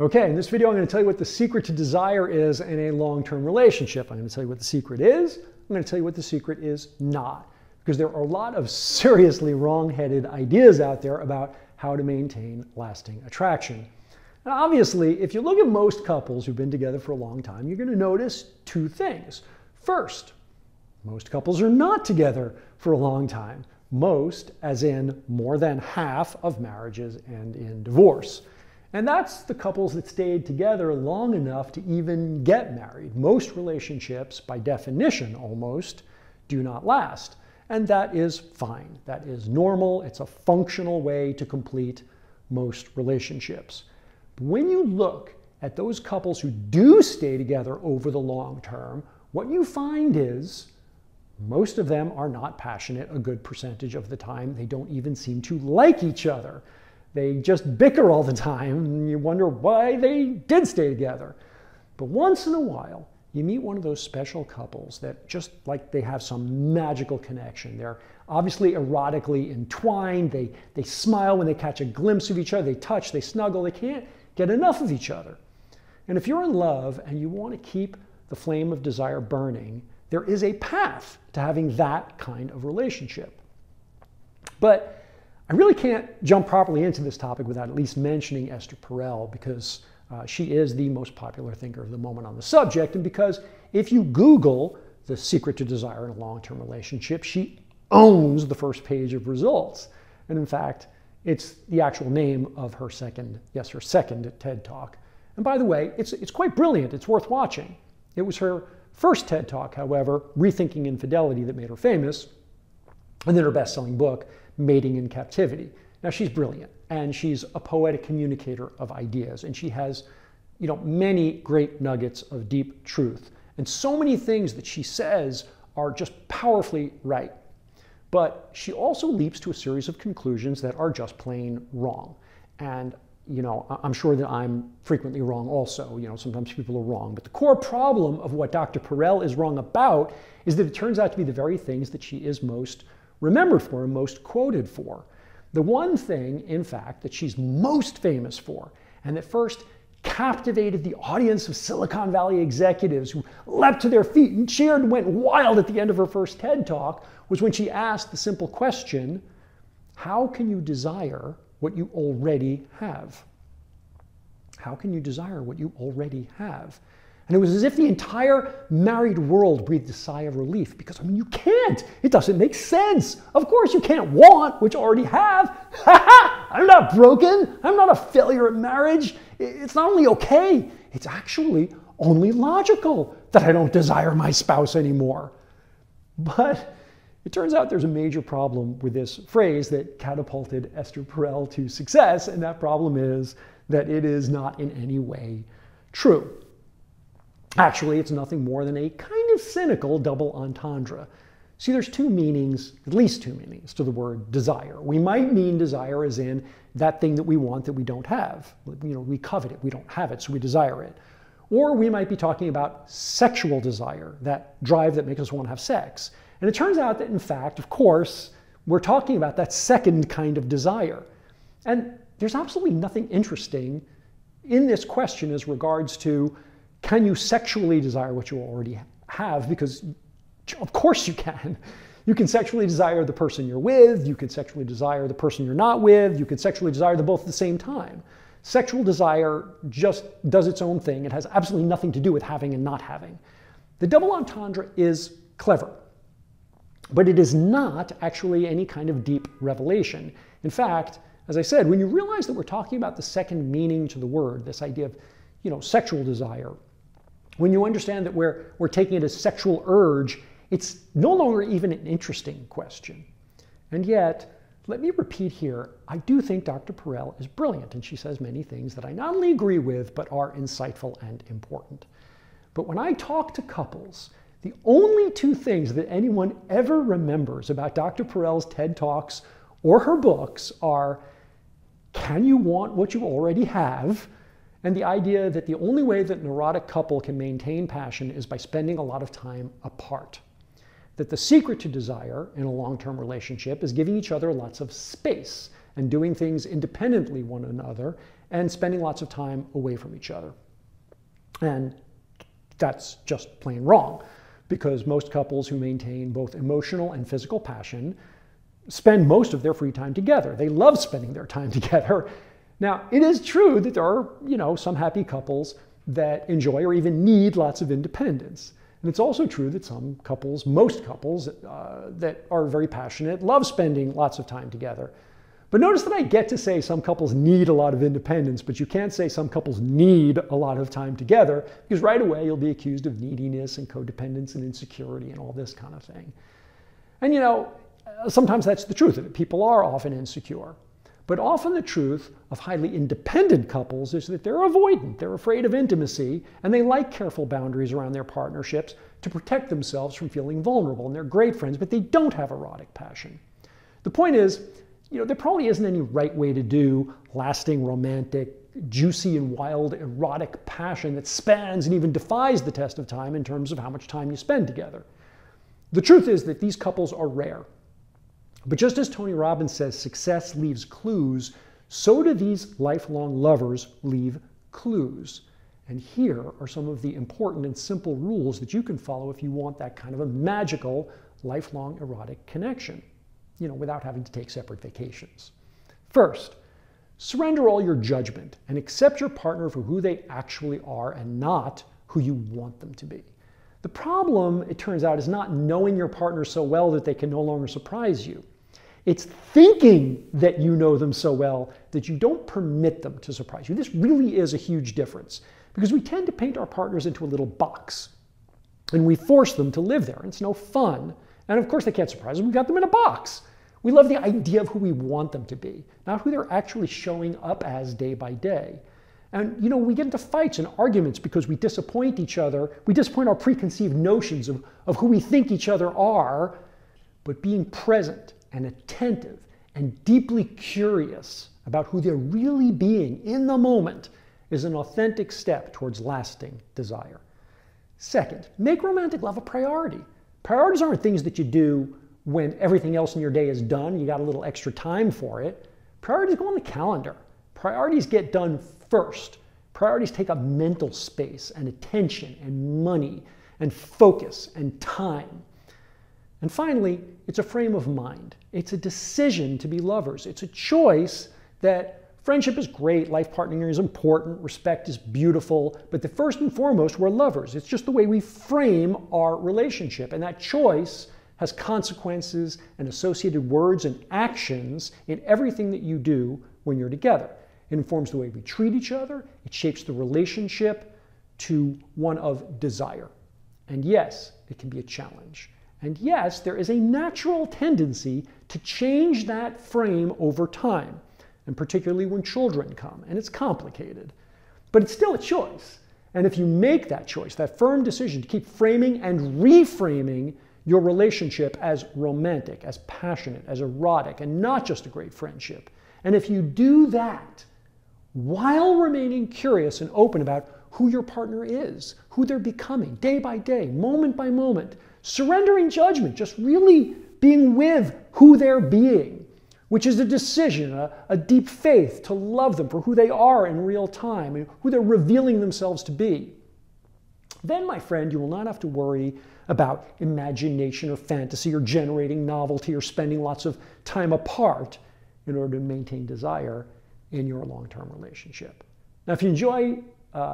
Okay, in this video I'm going to tell you what the secret to desire is in a long-term relationship. I'm going to tell you what the secret is. I'm going to tell you what the secret is not. Because there are a lot of seriously wrong-headed ideas out there about how to maintain lasting attraction. And obviously, if you look at most couples who've been together for a long time, you're going to notice two things. First, most couples are not together for a long time. Most, as in more than half of marriages end in divorce. And that's the couples that stayed together long enough to even get married. Most relationships, by definition almost, do not last. And that is fine. That is normal. It's a functional way to complete most relationships. But when you look at those couples who do stay together over the long term, what you find is most of them are not passionate a good percentage of the time. They don't even seem to like each other. They just bicker all the time, and you wonder why they did stay together. But once in a while, you meet one of those special couples that just like they have some magical connection. They're obviously erotically entwined. They smile when they catch a glimpse of each other. They touch, they snuggle. They can't get enough of each other. And if you're in love and you want to keep the flame of desire burning, there is a path to having that kind of relationship. But I really can't jump properly into this topic without at least mentioning Esther Perel, because she is the most popular thinker of the moment on the subject, and because if you Google the secret to desire in a long-term relationship, she owns the first page of results. And in fact, it's the actual name of her second TED Talk. And by the way, it's quite brilliant. It's worth watching. It was her first TED Talk, however, Rethinking Infidelity, that made her famous, and then her best-selling book, Mating in Captivity. Now, she's brilliant, and she's a poetic communicator of ideas, and she has, many great nuggets of deep truth. And so many things that she says are just powerfully right. But she also leaps to a series of conclusions that are just plain wrong. And, I'm sure that I'm frequently wrong also. Sometimes people are wrong. But the core problem of what Dr. Perel is wrong about is that it turns out to be the very things that she is most remembered for and most quoted for. The one thing, in fact, that she's most famous for, and that first captivated the audience of Silicon Valley executives who leapt to their feet and cheered and went wild at the end of her first TED Talk, was when she asked the simple question, how can you desire what you already have? How can you desire what you already have? And it was as if the entire married world breathed a sigh of relief, because, you can't. It doesn't make sense. Of course you can't want what you already have. I'm not broken. I'm not a failure at marriage. It's not only okay, it's actually only logical that I don't desire my spouse anymore. But it turns out there's a major problem with this phrase that catapulted Esther Perel to success, and that problem is that it is not in any way true. Actually, it's nothing more than a kind of cynical double entendre. See, there's two meanings, at least two meanings, to the word desire. We might mean desire as in that thing that we want that we don't have. We covet it, we don't have it, so we desire it. Or we might be talking about sexual desire, that drive that makes us want to have sex. And it turns out that, in fact, of course, we're talking about that second kind of desire. And there's absolutely nothing interesting in this question as regards to, can you sexually desire what you already have? Because of course you can. You can sexually desire the person you're with. You can sexually desire the person you're not with. You can sexually desire them both at the same time. Sexual desire just does its own thing. It has absolutely nothing to do with having and not having. The double entendre is clever, but it is not actually any kind of deep revelation. In fact, as I said, when you realize that we're talking about the second meaning to the word, this idea of sexual desire, when you understand that we're taking it as sexual urge, it's no longer even an interesting question. And yet, let me repeat here, I do think Dr. Perel is brilliant, and she says many things that I not only agree with, but are insightful and important. But when I talk to couples, the only two things that anyone ever remembers about Dr. Perel's TED Talks or her books are, can you want what you already have? And the idea that the only way that an erotic couple can maintain passion is by spending a lot of time apart. That the secret to desire in a long-term relationship is giving each other lots of space and doing things independently one another and spending lots of time away from each other. And that's just plain wrong, because most couples who maintain both emotional and physical passion spend most of their free time together. They love spending their time together. Now, it is true that there are, some happy couples that enjoy or even need lots of independence. And it's also true that some couples, most couples that are very passionate, love spending lots of time together. But notice that I get to say some couples need a lot of independence, but you can't say some couples need a lot of time together, because right away you'll be accused of neediness and codependence and insecurity and all this kind of thing. And sometimes that's the truth of it. People are often insecure. But often the truth of highly independent couples is that they're avoidant, they're afraid of intimacy, and they like careful boundaries around their partnerships to protect themselves from feeling vulnerable. And they're great friends, but they don't have erotic passion. The point is, there probably isn't any right way to do lasting, romantic, juicy, and wild erotic passion that spans and even defies the test of time in terms of how much time you spend together. The truth is that these couples are rare. But just as Tony Robbins says, success leaves clues, so do these lifelong lovers leave clues. And here are some of the important and simple rules that you can follow if you want that kind of a magical, lifelong erotic connection, without having to take separate vacations. First, surrender all your judgment and accept your partner for who they actually are and not who you want them to be. The problem, it turns out, is not knowing your partner so well that they can no longer surprise you. It's thinking that you know them so well that you don't permit them to surprise you. This really is a huge difference, because we tend to paint our partners into a little box, and we force them to live there. It's no fun. And of course they can't surprise us. We got them in a box. We love the idea of who we want them to be, not who they're actually showing up as day by day. And we get into fights and arguments because we disappoint each other. We disappoint our preconceived notions of who we think each other are. But being present and attentive and deeply curious about who they're really being in the moment is an authentic step towards lasting desire. Second, make romantic love a priority. Priorities aren't things that you do when everything else in your day is done, you got a little extra time for it. Priorities go on the calendar. Priorities get done first. Priorities take up mental space and attention and money and focus and time. And finally, it's a frame of mind. It's a decision to be lovers. It's a choice that friendship is great, life partnering is important, respect is beautiful, but that first and foremost, we're lovers. It's just the way we frame our relationship. And that choice has consequences and associated words and actions in everything that you do when you're together. It informs the way we treat each other. It shapes the relationship to one of desire. And yes, it can be a challenge. And yes, there is a natural tendency to change that frame over time, and particularly when children come, and it's complicated. But it's still a choice. And if you make that choice, that firm decision to keep framing and reframing your relationship as romantic, as passionate, as erotic, and not just a great friendship, and if you do that while remaining curious and open about who your partner is, who they're becoming, day by day, moment by moment, surrendering judgment, just really being with who they're being, which is a decision, a deep faith to love them for who they are in real time and who they're revealing themselves to be. Then, my friend, you will not have to worry about imagination or fantasy or generating novelty or spending lots of time apart in order to maintain desire in your long-term relationship. Now, if you enjoy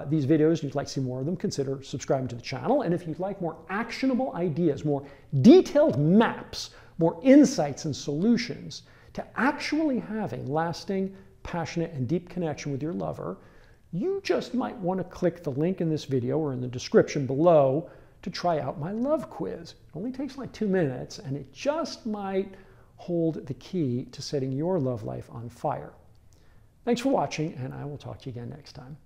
these videos and you'd like to see more of them, consider subscribing to the channel. And if you'd like more actionable ideas, more detailed maps, more insights and solutions to actually having lasting, passionate, and deep connection with your lover, you just might want to click the link in this video or in the description below to try out my love quiz. It only takes like 2 minutes, and it just might hold the key to setting your love life on fire. Thanks for watching, and I will talk to you again next time.